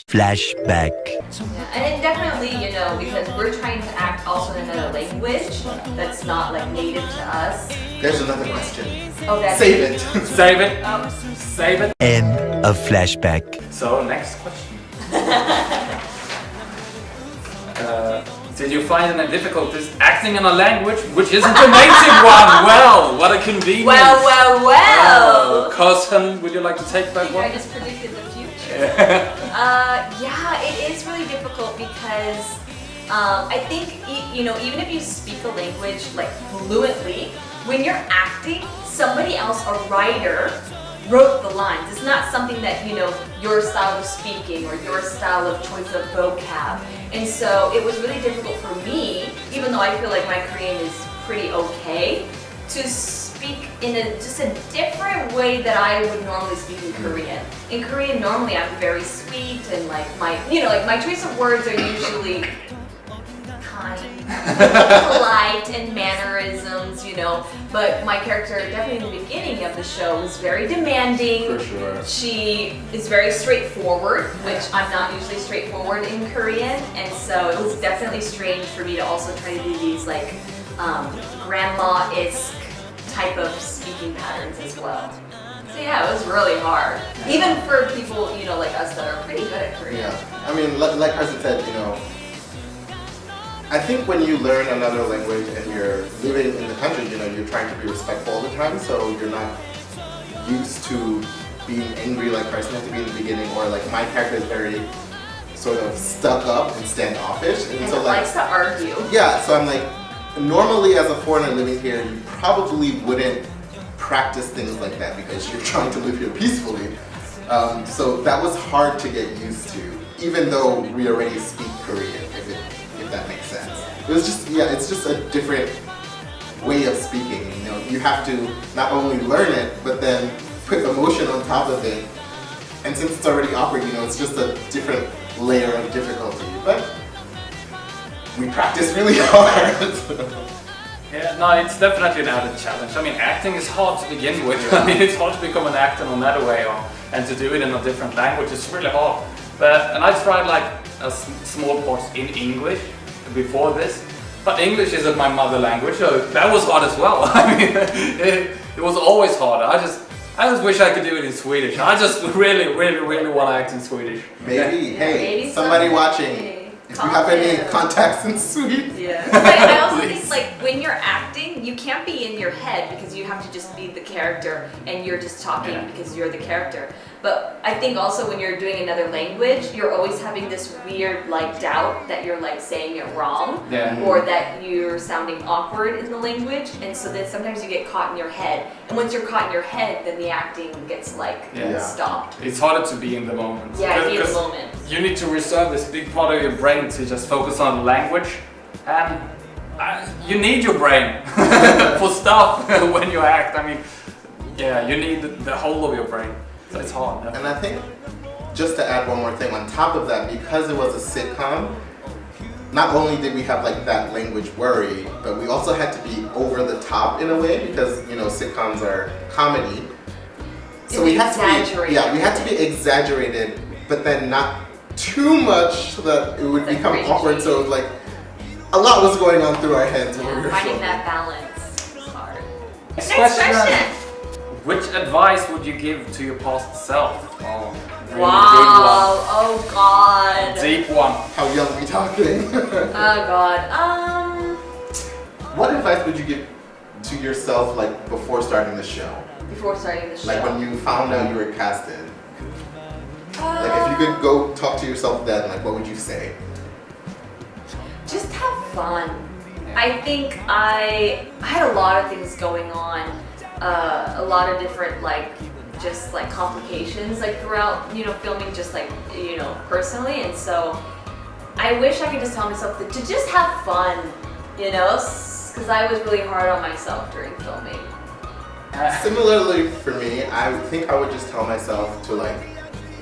Flashback. Yeah, and it definitely, because we're trying to act also in another language that's not like native to us. There's another question. Oh, that's Save it. Save it. Oh. Save it. End of flashback. So, next question. Did you find any difficulties acting in a language which isn't your native one? Well, what a convenience. Well. Carson, would you like to take that one? I just predicted the future. Yeah, it is really difficult because I think, even if you speak a language like fluently, when you're acting, somebody else, a writer, wrote the lines. It's not something that, your style of speaking or your style of choice of vocab. And so it was really difficult for me, even though I feel like my Korean is pretty okay, to speak in just a different way that I would normally speak in Korean. In Korean, normally I'm very sweet and like my choice of words are usually kind, polite and mannerisms, but my character definitely in the beginning of the show was very demanding. For sure. She is very straightforward, which I'm not usually straightforward in Korean, and so it was definitely strange for me to also try to do these like grandma-esque type of speaking patterns as well. So yeah, it was really hard. Even for people, like us that are pretty good at Korean. Yeah, I mean, like Carson said, I think when you learn another language and you're living in the country, you're trying to be respectful all the time, so you're not used to being angry like Carson had to be in the beginning, or like my character is very sort of stuck up and standoffish, And so it likes to argue. Yeah, so I'm like, normally as a foreigner living here, you probably wouldn't practice things like that because you're trying to live here peacefully. So that was hard to get used to, even though we already speak Korean, if that makes sense. It was just, it's just a different way of speaking. You have to not only learn it, but then put emotion on top of it. And since it's already awkward, it's just a different layer of difficulty. But we practice really hard. Yeah, no, it's definitely an added challenge. I mean, acting is hard to begin with. I mean, it's hard to become an actor no matter way, and to do it in a different language is really hard. And I tried like a small parts in English before this, but English isn't my mother language, so that was hard as well. I mean, it was always harder. I just wish I could do it in Swedish. I just really, really, really want to act in Swedish. Maybe, Maybe somebody someday. watching. If you have any contacts in Sweden. Yeah. But I also Please. think like when you're acting, you can't be in your head because you have to just be the character and you're just talking because you're the character. But I think also when you're doing another language, you're always having this weird like doubt that you're like saying it wrong, or that you're sounding awkward in the language, and so then sometimes you get caught in your head. And once you're caught in your head, then the acting gets like stopped. It's harder to be in the moment. Yeah, be in the moment. You need to reserve this big part of your brain to just focus on language, and you need your brain for stuff when you act. I mean, you need the whole of your brain. So it's hard. And I think, just to add one more thing on top of that, because it was a sitcom, not only did we have like that language worry, but we also had to be over the top in a way because sitcoms are comedy. So we had to be exaggerated, but then not too much so that it would become awkward. So like a lot was going on through our heads when we were Finding filming. that balance is hard. Next question. Which advice would you give to your past self? Oh, really Wow! Oh God! good one. Deep one. How young are we talking? Oh God. What advice would you give to yourself like before starting the show? Before starting the show. Like when you found out you were casted. Like if you could go talk to yourself then, like what would you say? Just have fun. I think I had a lot of things going on. A lot of different just complications throughout filming, just personally, and so I wish I could just tell myself to just have fun, because I was really hard on myself during filming. Similarly for me, I think I would just tell myself to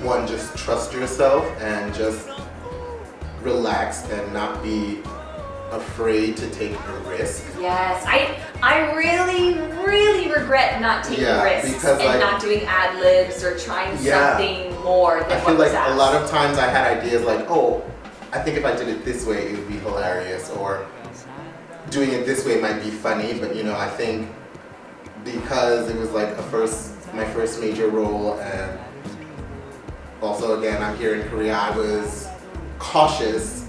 one, just trust yourself and just relax and not be afraid to take a risk. Yes, I really regret not taking risks because, and not doing ad libs or trying something more than I feel what was like asked. a lot of times I had ideas like, oh, I think if I did it this way, it would be hilarious, or doing it this way might be funny, but you know, I think because it was like my first major role, and also again, I'm here in Korea, I was cautious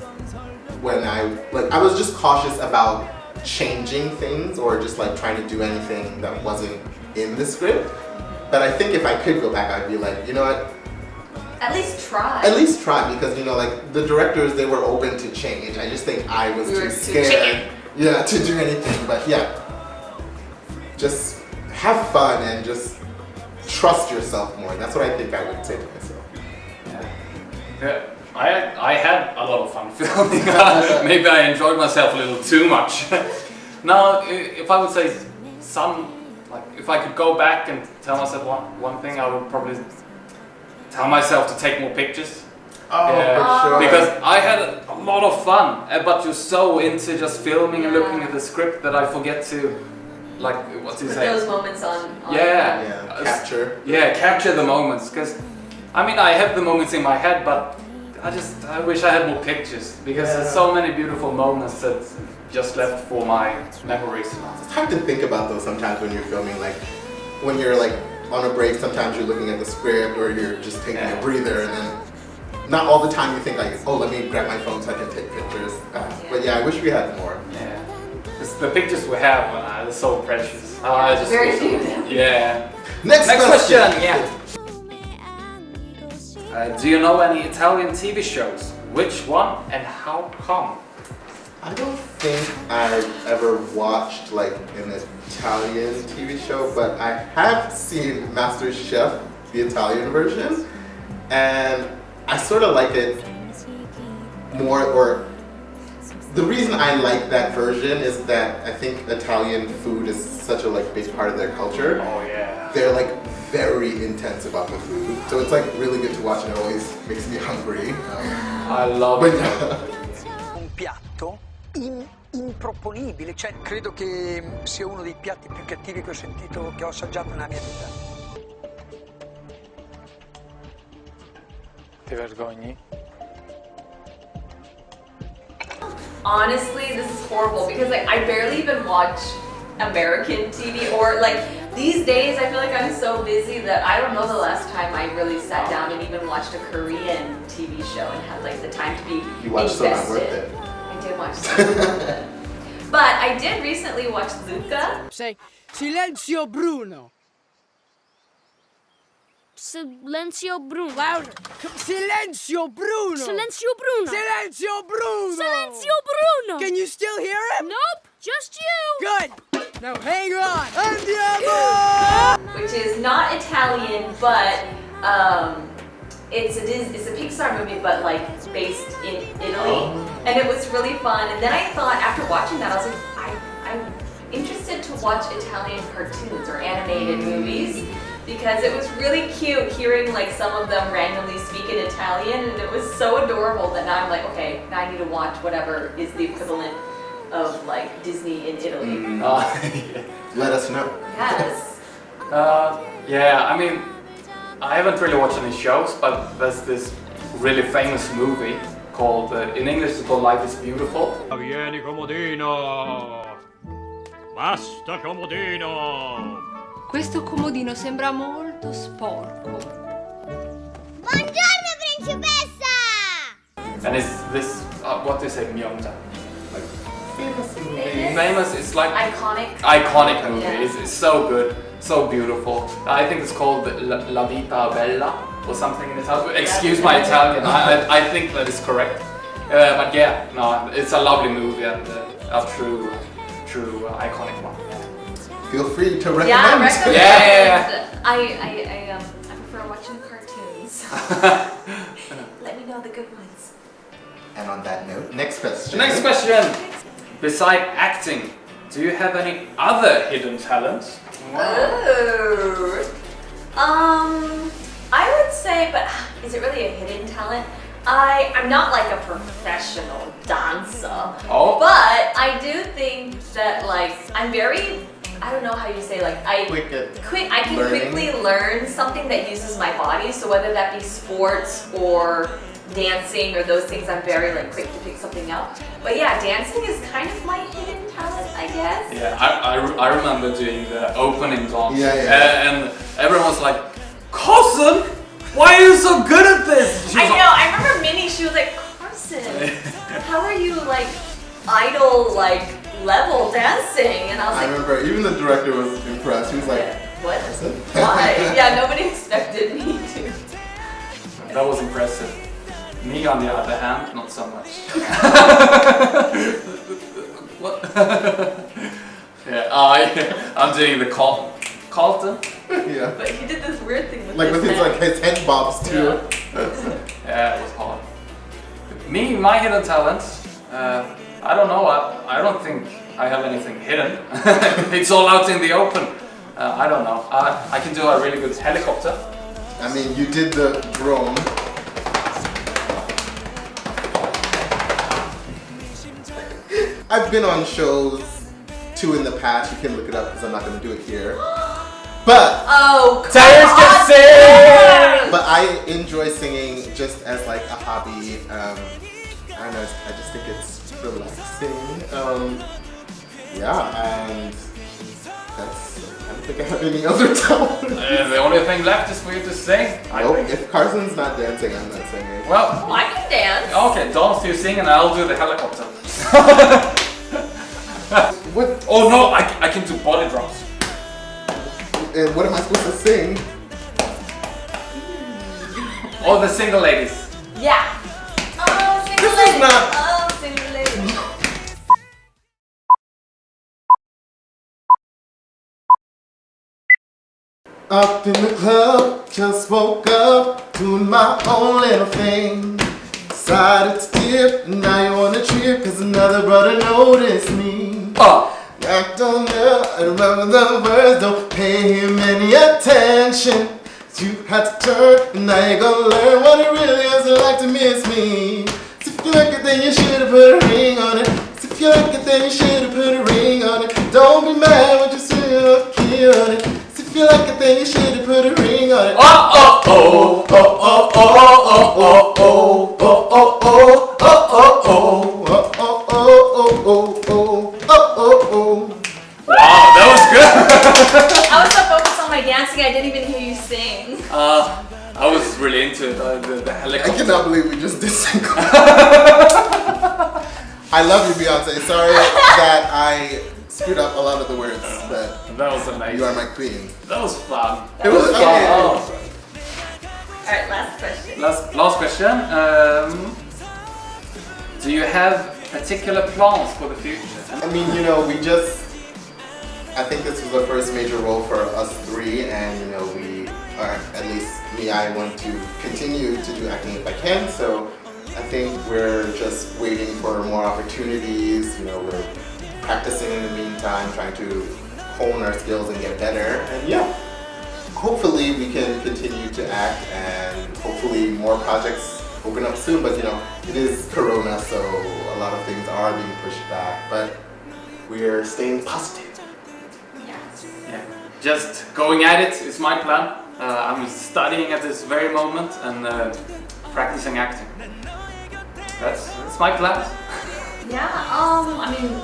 when I was just cautious about changing things or just like trying to do anything that wasn't in the script. But I think if I could go back, I'd be like, you know what? At least try. At least try, because you know, like the directors, they were open to change. I just think I was too scared, yeah, to do anything. But yeah, just have fun and just trust yourself more. That's what I think I would say to myself. Yeah. I had a lot of fun filming. Maybe I enjoyed myself a little too much. Now, if I would say if I could go back and tell myself one thing, I would probably tell myself to take more pictures. Oh, for sure. Because I had a lot of fun, but you're so into just filming and looking at the script that I forget to, like, what do you say? Put those moments on. Capture. Yeah, capture the moments. Because, I mean, I have the moments in my head, but I wish I had more pictures, because there's so many beautiful moments that just left for my memories. It's hard to think about those sometimes when you're filming, like when you're like on a break, sometimes you're looking at the script or you're just taking a breather, and then not all the time you think like, oh, let me grab my phone so I can take pictures. But yeah, I wish we had more. Yeah, the pictures we have are so precious. Very few. Yeah. Next question. Yeah. Do you know any Italian TV shows? Which one and how come? I don't think I've ever watched like an Italian TV show, but I have seen Master Chef, the Italian version, and I sort of like it more, or the reason I like that version is that I think Italian food is such a like big part of their culture. Oh yeah. They're like very intense about the food, so it's like really good to watch, and it always makes me hungry. I love it. Un piatto improponibile, cioè credo che sia uno dei piatti più cattivi che ho sentito, che ho assaggiato nella mia vita. Ti vergogni? Honestly, this is horrible because like I barely even watch American TV, or like these days I feel like I'm so busy that I don't know the last time I really sat down and even watched a Korean TV show and had like the time to be You watched So Not Worth invested. It. I did watch So Not Worth It. But I did recently watch Luca. Say, Silenzio Bruno. Silenzio Bruno. Louder. Silenzio Bruno. Silenzio Bruno. Silenzio Bruno. Silenzio Bruno. Can you still hear him? Nope, just you. Good. Now hang on. Andiamo! Which is not Italian, but it's a Pixar movie, but like based in Italy, and it was really fun. And then I thought, after watching that, I was like, I'm interested to watch Italian cartoons or animated movies, because it was really cute hearing like some of them randomly speak in Italian, and it was so adorable that now I'm like, okay, now I need to watch whatever is the equivalent of like Disney in Italy. Yeah. Let us know. Yes. Yeah, I mean, I haven't really watched any shows, but there's this really famous movie called, in English it's called Life is Beautiful. Vieni comodino! Basta comodino! Questo comodino sembra molto sporco. Buongiorno, principessa! And it's this, what do you say, Myeongja? Like, Famous movie. famous, it's like Iconic movie. Yeah. It's so good, so beautiful. I think it's called La Vita Bella or something in Italian. Excuse my Italian, I think that is correct. But yeah, no, it's a lovely movie and a true iconic one. Yeah. Feel free to recommend. Yeah, recommend. Yeah. I prefer watching cartoons. Let me know the good ones. And on that note, next question. Next question. Beside acting, do you have any other hidden talents? Oh. I would say, but is it really a hidden talent? I'm not like a professional dancer, Oh. but I do think that like I'm very I don't know how you say, like I can learning. quickly learn something that uses my body. So whether that be sports or dancing or those things, I'm very like quick to pick something up. But yeah, dancing is kind of my hidden talent, I guess. Yeah, I remember doing the opening dance. And everyone was like, Carson, why are you so good at this? I know, I remember Minnie, she was like, Carson, how are you like idol like level dancing? And I was like, I remember even the director was impressed. He was like, what? Why? Yeah, nobody expected me to. That was impressive. Me on the other hand, not so much. What? Yeah, I'm doing the Carlton. Yeah. But he did this weird thing with Like with his head bobs too. Yeah, it was hard. Me, my hidden talents, I don't know, I don't think I have anything hidden. It's all out in the open. I don't know. I can do a really good helicopter. I mean, you did the drone. I've been on shows too in the past. You can look it up because I'm not going to do it here. But Terris can sing! But I enjoy singing just as like a hobby. I don't know. I just think it's relaxing. Yeah, and that's. I don't think I have any other talent. The only thing left is for you to sing. Nope. If Carson's not dancing, I'm not singing. Well, I can dance. Okay, dance, you sing, and I'll do the helicopter. What? Oh no, I can do body drums. And what am I supposed to sing? Oh, the single ladies. Yeah. Oh, single This is lady. not- Oh, single lady. Up in the club, just woke up, doing my own little thing. Decided to dip, now you on a trip, cause another brother noticed me. I don't know, I remember the words, don't pay him any attention. You had to turn, and now you're gonna learn what it really is like to miss me. So if you like it, then you should've put a ring on it. So if you like it, then you should've put a ring on it. Don't be mad when you see a key on it. So if you like it, then you should've put a ring on it. Oh oh oh oh oh oh oh oh oh oh oh oh oh oh oh. Wow, that was good. I was so focused on my dancing, I didn't even hear you sing. I was really into the helicopter. I cannot believe we just did single. I love you, Beyonce. Sorry that I screwed up a lot of the words, but that was amazing. you are my queen. That was fun. It was fun. Alright, last question. Last question. Do you have particular plans for the future? I mean, you know, I think this was the first major role for us three, and you know, or at least me, I want to continue to do acting if I can, so I think we're just waiting for more opportunities. You know, we're practicing in the meantime, trying to hone our skills and get better, and yeah, hopefully we can continue to act, and hopefully more projects open up soon, but you know, it is Corona, so a lot of things are being pushed back, but we're staying positive. Yeah, just going at it is my plan. I'm studying at this very moment and practicing acting. That's my plan. Yeah, I mean,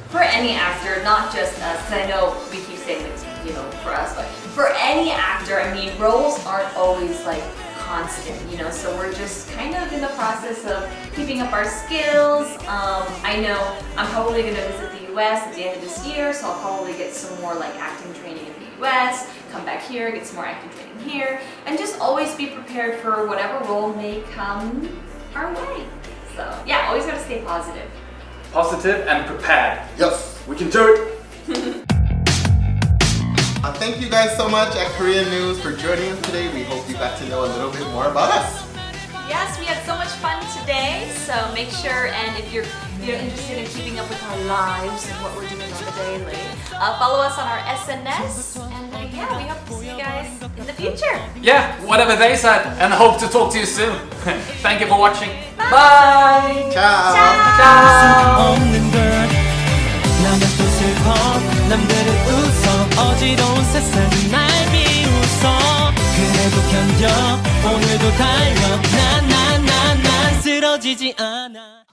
for any actor, not just us, because I know we keep saying it, you know, for us, but for any actor, I mean, roles aren't always like constant, you know, so we're just kind of in the process of keeping up our skills. I know I'm probably going to visit the US at the end of this year, so I'll probably get some more like acting training in the US, come back here, get some more acting training here, and just always be prepared for whatever role may come our way. So yeah, always got to stay positive. Positive and prepared. Yes, we can do it. Thank you guys so much at Korean News for joining us today. We hope you got to know a little bit more about us. Yes, we had so much fun today, so make sure, and if you're interested in keeping up with our lives and what we're doing on the daily, follow us on our SNS, and yeah, we hope to see you guys in the future. Yeah, whatever they said, and hope to talk to you soon. Thank you for watching. Bye. Bye. Ciao. Ciao. 없는 걸 나는 또 슬퍼 남들은 웃어 어지러운 세상이 날 비웃어 그래도 견뎌 오늘도 달려 난 쓰러지지 않아